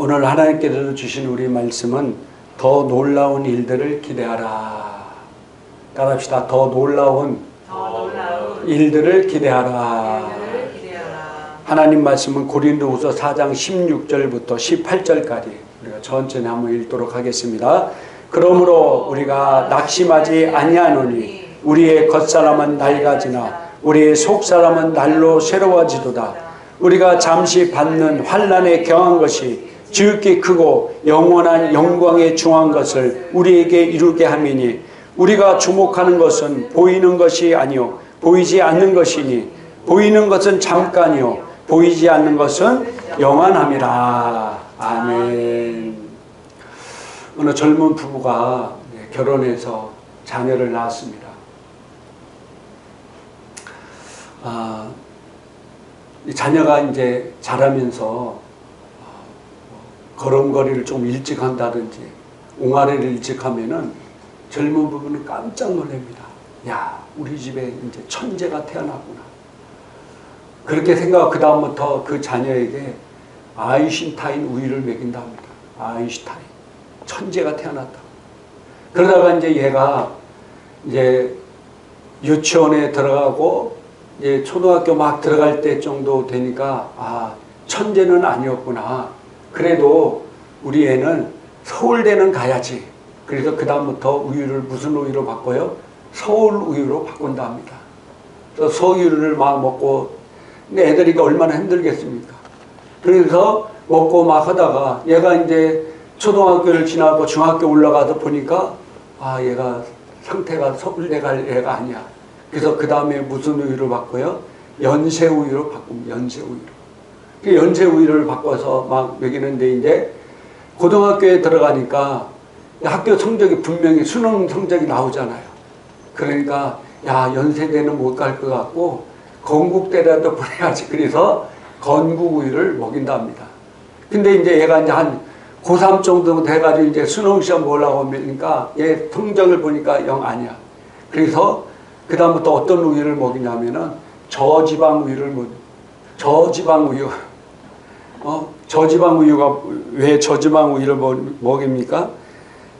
오늘 하나님께서 주신 우리 말씀은 더 놀라운 일들을 기대하라. 따라합시다. 더 놀라운 일들을 기대하라. 하나님 말씀은 고린도후서 4장 16절부터 18절까지 우리가 천천히 한번 읽도록 하겠습니다. 그러므로 우리가 낙심하지 아니하노니 우리의 겉사람은 낡아지나 우리의 속사람은 날로 새로워지도다. 우리가 잠시 받는 환난에 경한 것이 지극히 크고 영원한 영광에 중한 것을 우리에게 이루게 함이니 우리가 주목하는 것은 보이는 것이 아니요 보이지 않는 것이니 보이는 것은 잠깐이요 보이지 않는 것은 영원함이라. 아멘. 어느 젊은 부부가 결혼해서 자녀를 낳았습니다. 이 자녀가 이제 자라면서 걸음걸이를 좀 일찍 한다든지 옹알이를 일찍 하면은 젊은 부부는 깜짝 놀랍니다. 야, 우리 집에 이제 천재가 태어났구나. 그렇게 생각하고 그 다음부터 그 자녀에게 아인슈타인 우유를 먹인다 합니다. 아인슈타인. 천재가 태어났다. 그러다가 이제 얘가 이제 유치원에 들어가고 이제 초등학교 막 들어갈 때 정도 되니까 아, 천재는 아니었구나. 그래도 우리 애는 서울대는 가야지. 그래서 그 다음부터 우유를 무슨 우유로 바꿔요? 서울 우유로 바꾼다 합니다. 그래서 서울우유를 막 먹고, 근데 애들이 얼마나 힘들겠습니까? 그래서 먹고 막 하다가 얘가 이제 초등학교를 지나고 중학교 올라가서 보니까 아, 얘가 상태가 서울대 갈 애가 아니야. 그래서 그 다음에 무슨 우유로 바꿔요? 연세 우유로 바꿉니다. 연세 우유로. 그 연세 우유를 바꿔서 막 먹이는데 이제 고등학교에 들어가니까 학교 성적이 분명히 수능 성적이 나오잖아요. 그러니까 야, 연세대는 못 갈 것 같고 건국대라도 보내야지. 그래서 건국우유를 먹인다 합니다. 근데 이제 얘가 이제 한 고3 정도 돼가지고 이제 수능시험 보려고 하니까 얘 성적을 보니까 영 아니야. 그래서 그다음부터 어떤 우유를 먹이냐면은 저지방 우유를 저지방 우유. 저지방 우유가 왜 저지방 우유를 먹입니까?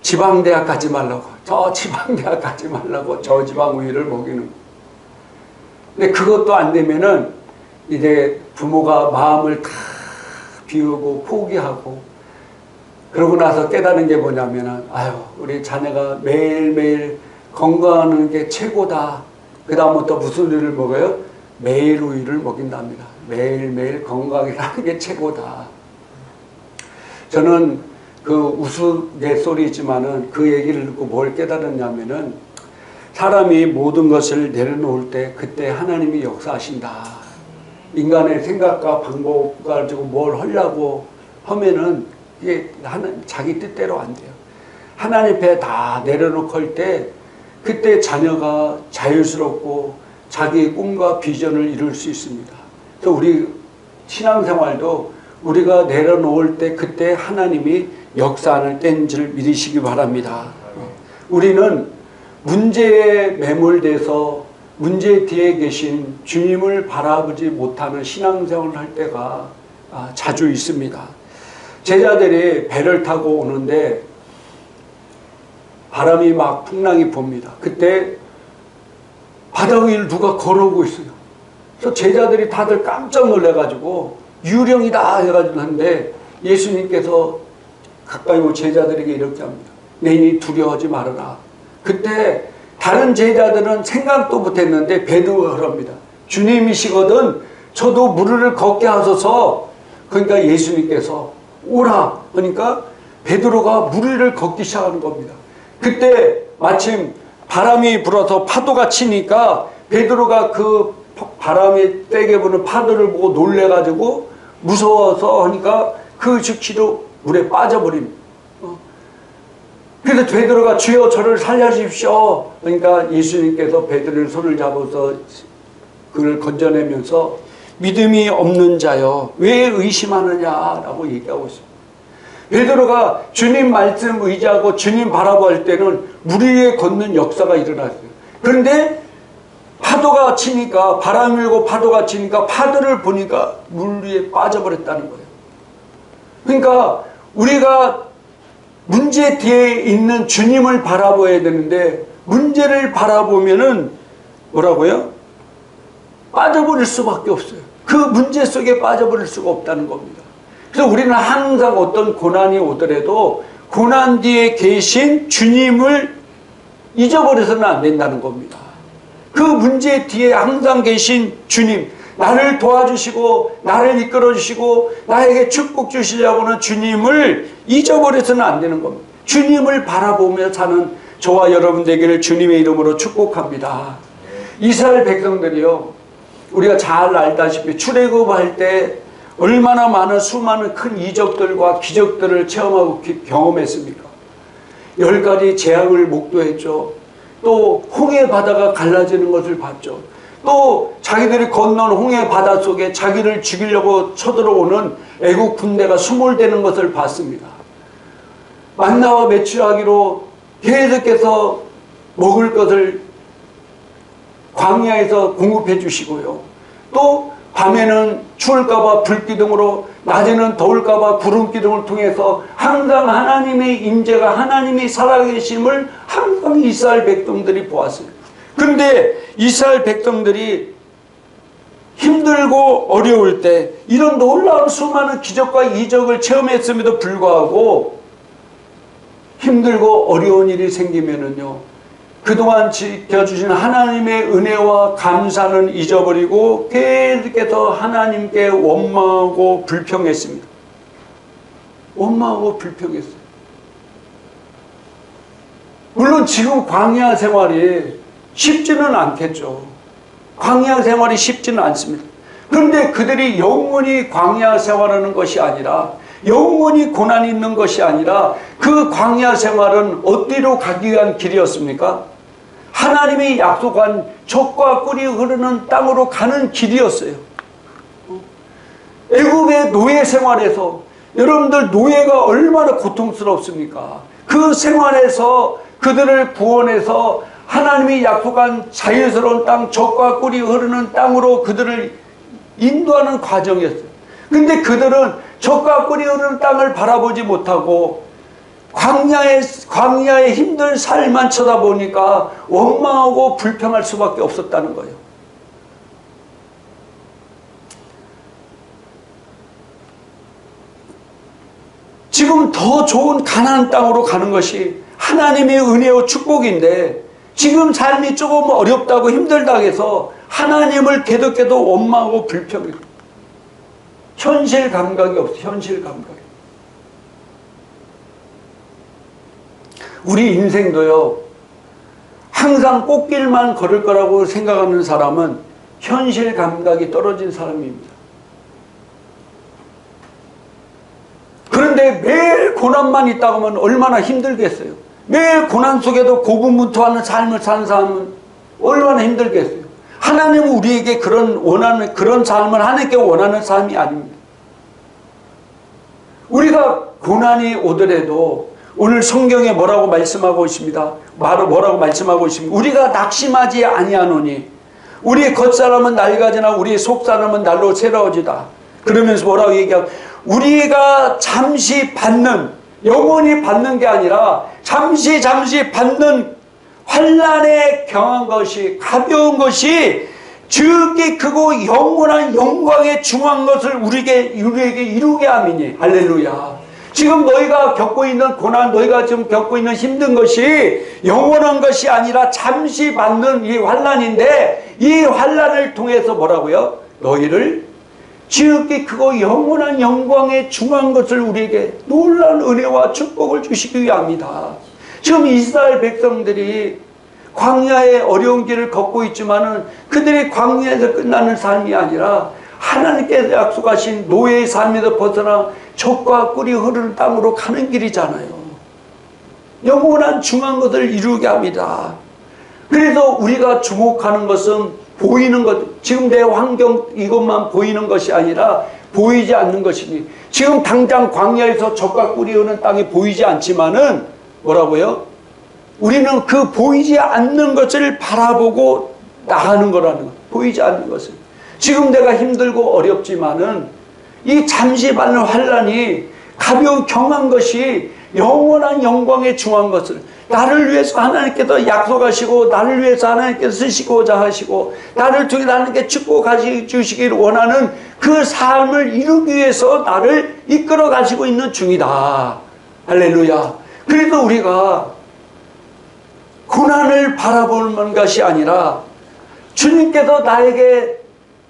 지방대학 가지 말라고. 저 지방대학 가지 말라고 저지방 우유를 먹이는. 근데 그것도 안 되면은 이제 부모가 마음을 다 비우고 포기하고 그러고 나서 깨닫는 게 뭐냐면은 아유, 우리 자녀가 매일매일 건강하는 게 최고다. 그 다음부터 무슨 우유를 먹어요? 매일 우유를 먹인답니다. 매일매일 건강하게 사는 게 최고다. 저는 그 우스갯소리지만은 그 얘기를 듣고 뭘 깨달았냐면은 사람이 모든 것을 내려놓을 때 그때 하나님이 역사하신다. 인간의 생각과 방법 가지고 뭘 하려고 하면은 이게 자기 뜻대로 안 돼요. 하나님 앞에 다 내려놓고 할 때 그때 자녀가 자유스럽고 자기의 꿈과 비전을 이룰 수 있습니다. 그래서 우리 신앙생활도 우리가 내려놓을 때 그때 하나님이 역사하는 때인 줄 믿으시기 바랍니다. 우리는 문제에 매몰돼서 문제 뒤에 계신 주님을 바라보지 못하는 신앙생활을 할 때가 자주 있습니다. 제자들이 배를 타고 오는데 바람이 막 풍랑이 붑니다. 그때 바다 위를 누가 걸어오고 있어요. 그래서 제자들이 다들 깜짝 놀래가지고 유령이다 해가지고 하는데 예수님께서 가까이 온 제자들에게 이렇게 합니다. 너희 두려워하지 말아라. 그때 다른 제자들은 생각도 못했는데 베드로가 그럽니다. 주님이시거든 저도 무리를 걷게 하소서. 그러니까 예수님께서 오라 그러니까 베드로가 무리를 걷기 시작하는 겁니다. 그때 마침 바람이 불어서 파도가 치니까 베드로가 그 바람이 세게 부는 파도를 보고 놀래가지고 무서워서 하니까 그 즉시로 물에 빠져버립니다. 그래서 베드로가 주여 저를 살려주십시오. 그러니까 예수님께서 베드로의 손을 잡아서 그를 건져내면서 믿음이 없는 자여 왜 의심하느냐라고 얘기하고 있습니다. 베드로가 주님 말씀 의지하고 주님 바라볼 때는 물 위에 걷는 역사가 일어났어요. 그런데 파도가 치니까 바람 밀고 파도가 치니까 파도를 보니까 물 위에 빠져버렸다는 거예요. 그러니까 우리가 문제 뒤에 있는 주님을 바라봐야 되는데 문제를 바라보면은 뭐라고요? 빠져버릴 수밖에 없어요. 그 문제 속에 빠져버릴 수가 없다는 겁니다. 그래서 우리는 항상 어떤 고난이 오더라도 고난 뒤에 계신 주님을 잊어버려서는 안 된다는 겁니다. 그 문제 뒤에 항상 계신 주님, 나를 도와주시고 나를 이끌어주시고 나에게 축복 주시려고 하는 주님을 잊어버려서는 안 되는 겁니다. 주님을 바라보며 사는 저와 여러분 되기를 주님의 이름으로 축복합니다. 이스라엘 백성들이요, 우리가 잘 알다시피 출애굽할 때 얼마나 많은 수많은 큰 이적들과 기적들을 체험하고 경험했습니까? 10가지 재앙을 목도했죠. 또 홍해 바다가 갈라지는 것을 봤죠. 또 자기들이 건넌 홍해 바다 속에 자기를 죽이려고 쳐들어오는 애국 군대가 수몰되는 것을 봤습니다. 만나와 매출하기로 계속해서 먹을 것을 광야에서 공급해 주시고요. 또 밤에는 추울까봐 불기둥으로, 낮에는 더울까봐 구름기둥을 통해서 항상 하나님의 임재가, 하나님이 살아계심을 항상 이스라엘 백성들이 보았어요. 그런데 이스라엘 백성들이 힘들고 어려울 때 이런 놀라운 수많은 기적과 이적을 체험했음에도 불구하고 힘들고 어려운 일이 생기면은요, 그동안 지켜주신 하나님의 은혜와 감사는 잊어버리고 계속해서 하나님께 원망하고 불평했습니다. 원망하고 불평했어요. 물론 지금 광야 생활이 쉽지는 않겠죠. 광야 생활이 쉽지는 않습니다. 그런데 그들이 영원히 광야 생활하는 것이 아니라, 영원히 고난이 있는 것이 아니라 그 광야 생활은 어디로 가기 위한 길이었습니까? 하나님이 약속한 젖과 꿀이 흐르는 땅으로 가는 길이었어요. 애굽의 노예 생활에서, 여러분들 노예가 얼마나 고통스럽습니까? 그 생활에서 그들을 구원해서 하나님이 약속한 자유스러운 땅, 젖과 꿀이 흐르는 땅으로 그들을 인도하는 과정이었어요. 근데 그들은 젖과 꿀이 흐르는 땅을 바라보지 못하고 광야의 힘든 삶만 쳐다보니까 원망하고 불평할 수밖에 없었다는 거예요. 지금 더 좋은 가나안 땅으로 가는 것이 하나님의 은혜와 축복인데, 지금 삶이 조금 어렵다고 힘들다고 해서 하나님을 계속해서 원망하고 불평해요. 현실 감각이 없어요. 현실 감각이. 우리 인생도요, 항상 꽃길만 걸을 거라고 생각하는 사람은 현실 감각이 떨어진 사람입니다. 그런데 매일 고난만 있다고 하면 얼마나 힘들겠어요. 매일 고난 속에도 고군분투하는 삶을 사는 사람은 얼마나 힘들겠어요. 하나님은 우리에게 그런 삶을 하나님께 원하는 삶이 아닙니다. 우리가 고난이 오더라도 오늘 성경에 뭐라고 말씀하고 있습니다. 뭐라고 말씀하고 있습니다. 우리가 낙심하지 아니하노니 우리 겉사람은 낡아지나 우리 속사람은 날로 새로워지다. 그러면서 뭐라고 얘기하고, 우리가 잠시 받는, 영원히 받는 게 아니라 잠시 받는 환난에 경한 것이, 가벼운 것이 즉기 크고 영원한 영광에 중한 것을 우리에게 이루게 함이니. 할렐루야. 지금 너희가 겪고 있는 고난, 너희가 지금 겪고 있는 힘든 것이 영원한 것이 아니라 잠시 받는 이 환난인데, 이 환난을 통해서 뭐라고요? 너희를 지극히 크고 영원한 영광에 중한 것을 우리에게 놀라운 은혜와 축복을 주시기 위함이다. 지금 이스라엘 백성들이 광야의 어려운 길을 걷고 있지만은 그들이 광야에서 끝나는 삶이 아니라 하나님께서 약속하신 노예의 삶에서 벗어나 젖과 꿀이 흐르는 땅으로 가는 길이잖아요. 영원한 중한 것을 이루게 합니다. 그래서 우리가 주목하는 것은 보이는 것, 지금 내 환경 이것만 보이는 것이 아니라 보이지 않는 것이니, 지금 당장 광야에서 젖과 꿀이 흐르는 땅이 보이지 않지만은 뭐라고요? 우리는 그 보이지 않는 것을 바라보고 나가는 거라는 것. 보이지 않는 것을. 지금 내가 힘들고 어렵지만은 이 잠시 받는 환난이 가벼운 경한 것이 영원한 영광에 중한 것을 나를 위해서 하나님께서 약속하시고 나를 위해서 하나님께서 쓰시고자 하시고 나를 통해 하나님께 축복하시 주시기를 원하는 그 삶을 이루기 위해서 나를 이끌어 가시고 있는 중이다. 할렐루야. 그래서 우리가 고난을 바라보는 것이 아니라 주님께서 나에게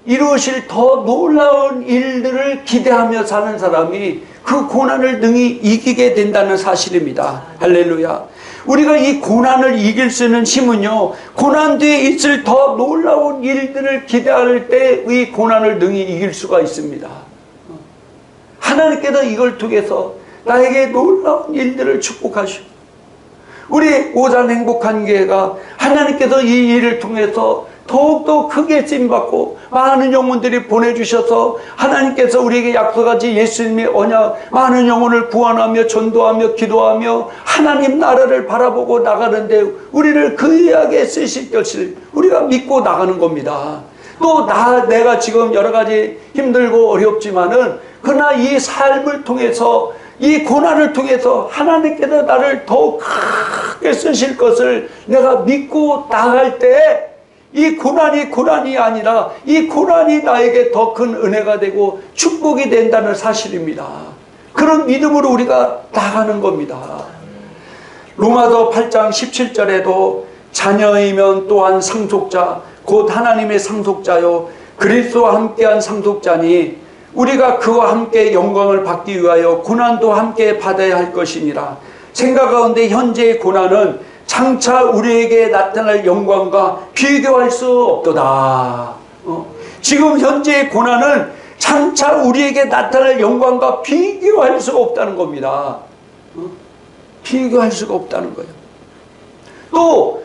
이루실 더 놀라운 일들을 기대하며 사는 사람이 그 고난을 능히 이기게 된다는 사실입니다. 할렐루야. 우리가 이 고난을 이길 수 있는 힘은요, 고난 뒤에 있을 더 놀라운 일들을 기대할 때 이 고난을 능히 이길 수가 있습니다. 하나님께서 이걸 통해서 나에게 놀라운 일들을 축복하시고, 우리 오산 행복한 교회가 하나님께서 이 일을 통해서 더욱더 크게 쓰임받고 많은 영혼들이 보내주셔서 하나님께서 우리에게 약속하신 예수님의 언약, 많은 영혼을 구원하며 전도하며 기도하며 하나님 나라를 바라보고 나가는데 우리를 그이하게 쓰실 것을 우리가 믿고 나가는 겁니다. 또 내가 지금 여러 가지 힘들고 어렵지만은 그러나 이 삶을 통해서, 이 고난을 통해서 하나님께서 나를 더욱 크게 쓰실 것을 내가 믿고 나갈 때 이 고난이 아니라 이 고난이 나에게 더 큰 은혜가 되고 축복이 된다는 사실입니다. 그런 믿음으로 우리가 나가는 겁니다. 로마서 8장 17절에도 자녀이면 또한 상속자, 곧 하나님의 상속자요 그리스도와 함께한 상속자니 우리가 그와 함께 영광을 받기 위하여 고난도 함께 받아야 할 것이니라. 생각 가운데 현재의 고난은 장차 우리에게 나타날 영광과 비교할 수 없도다. 지금 현재의 고난은 장차 우리에게 나타날 영광과 비교할 수가 없다는 겁니다. 비교할 수가 없다는 거예요. 또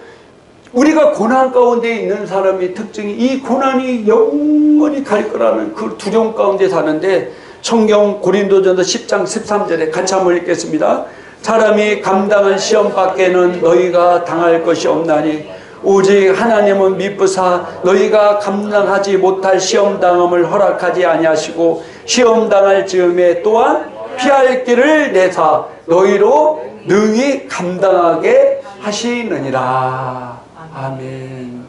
우리가 고난 가운데 있는 사람의 특징이 이 고난이 영원히 갈 거라는 그 두려움 가운데 사는데, 성경 고린도전서 10장 13절에 같이 한번 읽겠습니다. 사람이 감당한 시험 밖에는 너희가 당할 것이 없나니 오직 하나님은 미쁘사 너희가 감당하지 못할 시험당함을 허락하지 아니하시고 시험당할 즈음에 또한 피할 길을 내사 너희로 능히 감당하게 하시느니라. 아멘.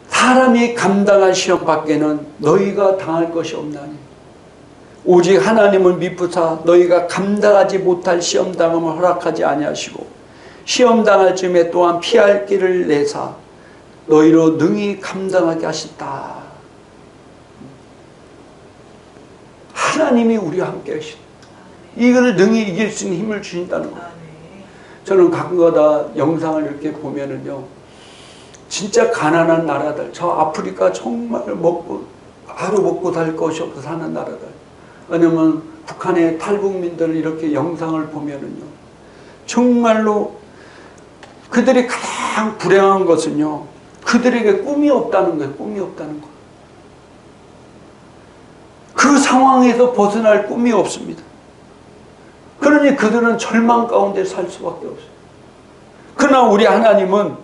사람이 감당할 시험 밖에는 너희가 당할 것이 없나니 오직 하나님은 미쁘사 너희가 감당하지 못할 시험당함을 허락하지 아니하시고 시험당할 즈음에 또한 피할 길을 내사 너희로 능히 감당하게 하셨다. 하나님이 우리와 함께 하시다. 이거를 능히 이길 수 있는 힘을 주신다는 거예요. 저는 가끔가다 영상을 이렇게 보면은요, 진짜 가난한 나라들, 저 아프리카 정말 하루 먹고 살 것이 없어 사는 나라들, 왜냐면 북한의 탈북민들 이렇게 영상을 보면은요, 정말로 그들이 가장 불행한 것은요, 그들에게 꿈이 없다는 거예요. 꿈이 없다는 거. 그 상황에서 벗어날 꿈이 없습니다. 그러니 그들은 절망 가운데 살 수밖에 없어요. 그러나 우리 하나님은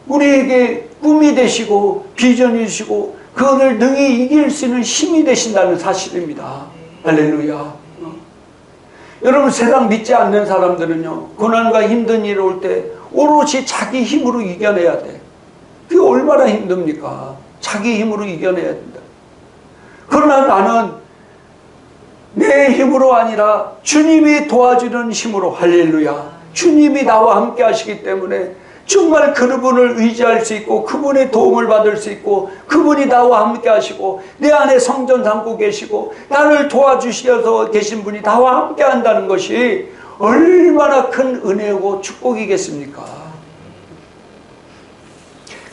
우리에게 꿈이 되시고 비전이 되시고 그것을 능히 이길 수 있는 힘이 되신다는 사실입니다. 할렐루야. 여러분, 세상 믿지 않는 사람들은요, 고난과 힘든 일이 올 때 오롯이 자기 힘으로 이겨내야 돼. 그게 얼마나 힘듭니까? 자기 힘으로 이겨내야 된다. 그러나 나는 내 힘으로 아니라 주님이 도와주는 힘으로, 할렐루야, 주님이 나와 함께 하시기 때문에 정말 그분을 의지할 수 있고 그분의 도움을 받을 수 있고 그분이 나와 함께 하시고 내 안에 성전 삼고 계시고 나를 도와주셔서 계신 분이 나와 함께 한다는 것이 얼마나 큰 은혜고 축복이겠습니까?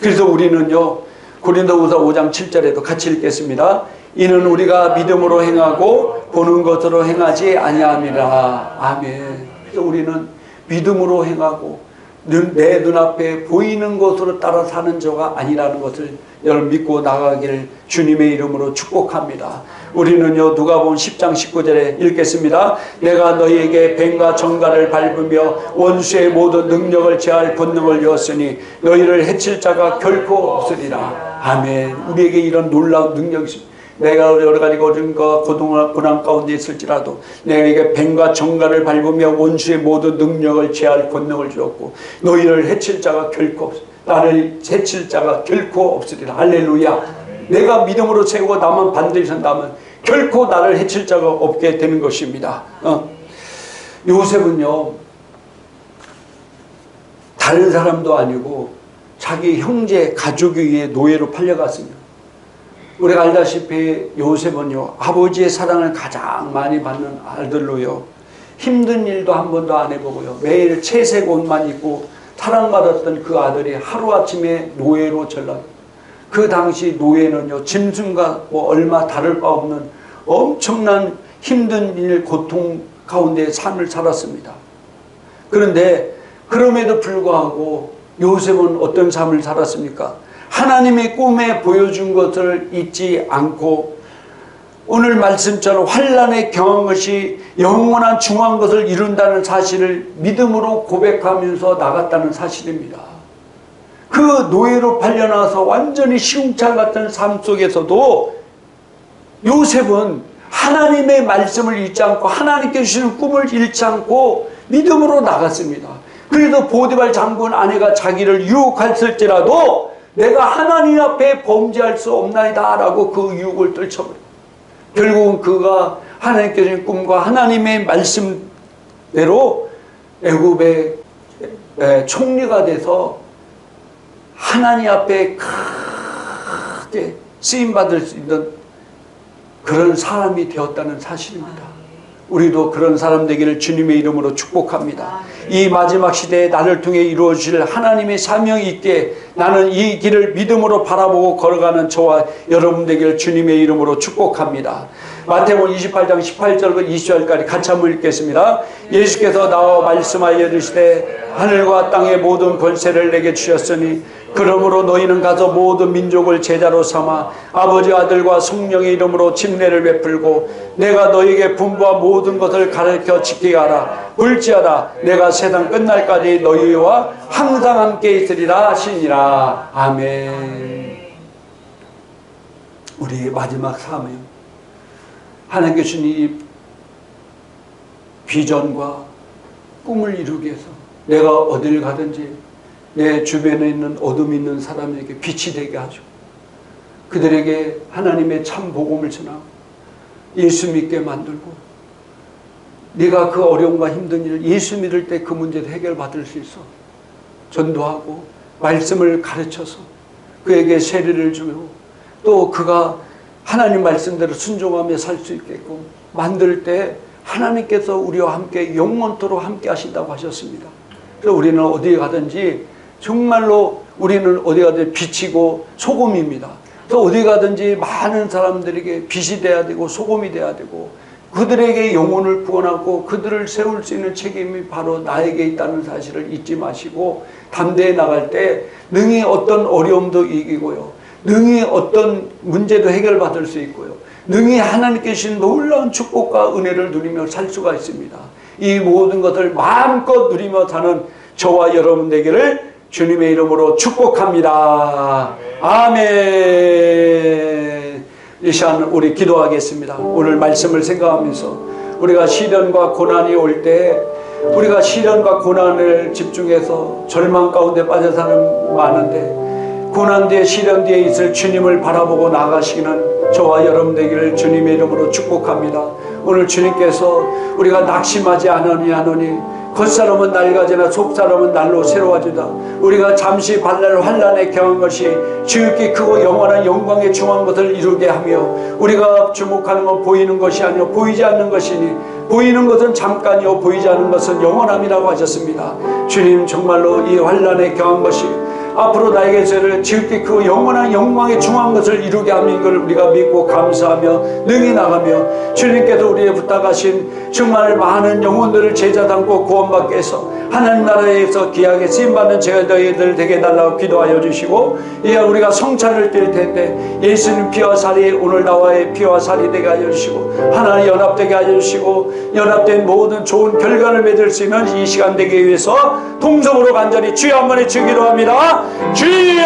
그래서 우리는요, 고린도후서 5장 7절에도 같이 읽겠습니다. 이는 우리가 믿음으로 행하고 보는 것으로 행하지 아니함이라. 아멘. 그래서 우리는 믿음으로 행하고 내 눈앞에 보이는 것으로 따라 사는 자가 아니라는 것을 여러분 믿고 나가기를 주님의 이름으로 축복합니다. 우리는요, 누가복음 10장 19절에 읽겠습니다. 내가 너희에게 뱀과 정갈을 밟으며 원수의 모든 능력을 제할 권능을 주었으니 너희를 해칠 자가 결코 없으리라. 아멘. 우리에게 이런 놀라운 능력이 있습니다. 내가 여러 가지 고증과 고난 가운데 있을지라도 내게 뱀과 정갈을 밟으며 원수의 모든 능력을 제할 권능을 주었고 너희를 해칠 자가 결코 없으리라. 나를 해칠 자가 결코 없으리라. 할렐루야. 내가 믿음으로 세우고 나만 반드시 선다면 결코 나를 해칠 자가 없게 되는 것입니다. 요셉은요, 다른 사람도 아니고 자기 형제 가족에 의해 노예로 팔려갔습니다. 우리가 알다시피 요셉은요, 아버지의 사랑을 가장 많이 받는 아들로요, 힘든 일도 한 번도 안 해보고요, 매일 채색 옷만 입고 사랑받았던 그 아들이 하루아침에 노예로 전락. 그 당시 노예는요, 짐승과 뭐 얼마 다를 바 없는 엄청난 힘든 일, 고통 가운데 삶을 살았습니다. 그런데 그럼에도 불구하고 요셉은 어떤 삶을 살았습니까? 하나님의 꿈에 보여준 것을 잊지 않고 오늘 말씀처럼 환난에 경한 것이 영원한 중요한 것을 이룬다는 사실을 믿음으로 고백하면서 나갔다는 사실입니다. 그 노예로 팔려나와서 완전히 시궁창 같은 삶 속에서도 요셉은 하나님의 말씀을 잊지 않고 하나님께 주시는 꿈을 잃지 않고 믿음으로 나갔습니다. 그래도 보디발 장군 아내가 자기를 유혹했을지라도 내가 하나님 앞에 범죄할 수 없나이다 라고 그 유혹을 떨쳐버려요. 결국은 그가 하나님께 주신 꿈과 하나님의 말씀대로 애굽의 총리가 돼서 하나님 앞에 크게 쓰임받을 수 있는 그런 사람이 되었다는 사실입니다. 우리도 그런 사람 되기를 주님의 이름으로 축복합니다. 이 마지막 시대에 나를 통해 이루어질 하나님의 사명이 있게 나는 이 길을 믿음으로 바라보고 걸어가는 저와 여러분 되기를 주님의 이름으로 축복합니다. 마태복음 28장 18절부터 20절까지 같이 한번 읽겠습니다. 예수께서 나와 말씀하여 이르시되 하늘과 땅의 모든 권세를 내게 주셨으니 그러므로 너희는 가서 모든 민족을 제자로 삼아 아버지 아들과 성령의 이름으로 침례를 베풀고 내가 너희에게 분부한 모든 것을 가르쳐 지키게 하라. 볼지어다 내가 세상 끝날까지 너희와 항상 함께 있으리라 하시니라. 아멘. 우리의 마지막 사명, 하나님께 주신 이 비전과 꿈을 이루기 위해서 내가 어딜 가든지 내 주변에 있는 어둠 있는 사람에게 빛이 되게 하죠. 그들에게 하나님의 참 복음을 전하고 예수 믿게 만들고 네가 그 어려움과 힘든 일을 예수 믿을 때 그 문제도 해결받을 수 있어 전도하고 말씀을 가르쳐서 그에게 세례를 주고 또 그가 하나님 말씀대로 순종하며 살 수 있게끔 만들 때 하나님께서 우리와 함께 영원토록 함께 하신다고 하셨습니다. 그래서 우리는 어디에 가든지 정말로 우리는 어디 가든지 빛이고 소금입니다. 그래서 어디 가든지 많은 사람들에게 빛이 돼야 되고 소금이 돼야 되고 그들에게 영혼을 구원하고 그들을 세울 수 있는 책임이 바로 나에게 있다는 사실을 잊지 마시고 담대히 나갈 때 능히 어떤 어려움도 이기고요. 능히 어떤 문제도 해결받을 수 있고요. 능히 하나님께 주신 놀라운 축복과 은혜를 누리며 살 수가 있습니다. 이 모든 것을 마음껏 누리며 사는 저와 여러분 되기를 주님의 이름으로 축복합니다. 아멘. 이 시간 우리 기도하겠습니다. 오늘 말씀을 생각하면서 우리가 시련과 고난이 올 때 우리가 시련과 고난을 집중해서 절망 가운데 빠져 사는 많은데 고난 뒤에 시련 뒤에 있을 주님을 바라보고 나가시기는 저와 여러분 되기를 주님의 이름으로 축복합니다. 오늘 주님께서 우리가 낙심하지 않으니 겉사람은 낡아지나 속사람은 날로 새로워지다. 우리가 잠시 발랄 환난에 경한 것이 지극히 크고 영원한 영광에 중한 것을 이루게 하며 우리가 주목하는 건 보이는 것이 아니요 보이지 않는 것이니 보이는 것은 잠깐이요 보이지 않는 것은 영원함이라고 하셨습니다. 주님 정말로 이 환난에 경한 것이 앞으로 나에게 죄를 지극히 크고 영원한 영광에 중한 것을 이루게 하는 걸 우리가 믿고 감사하며 능히 나가며 주님께서 우리의 부탁하신 정말 많은 영혼들을 제자 삼고 구원받게 해서 하나님 나라에서 귀하게 쓰임받는 저희들 되게 해달라고 기도하여 주시고 이제 우리가 성찬을 드릴 텐데 예수님 피와 살이 오늘 나와의 피와 살이 되게 하여 주시고 하나님 연합되게 하여 주시고 연합된 모든 좋은 결과를 맺을 수 있는 이 시간 되기 위해서 동성으로 간절히 주여 한번 외치기로 합니다. 주여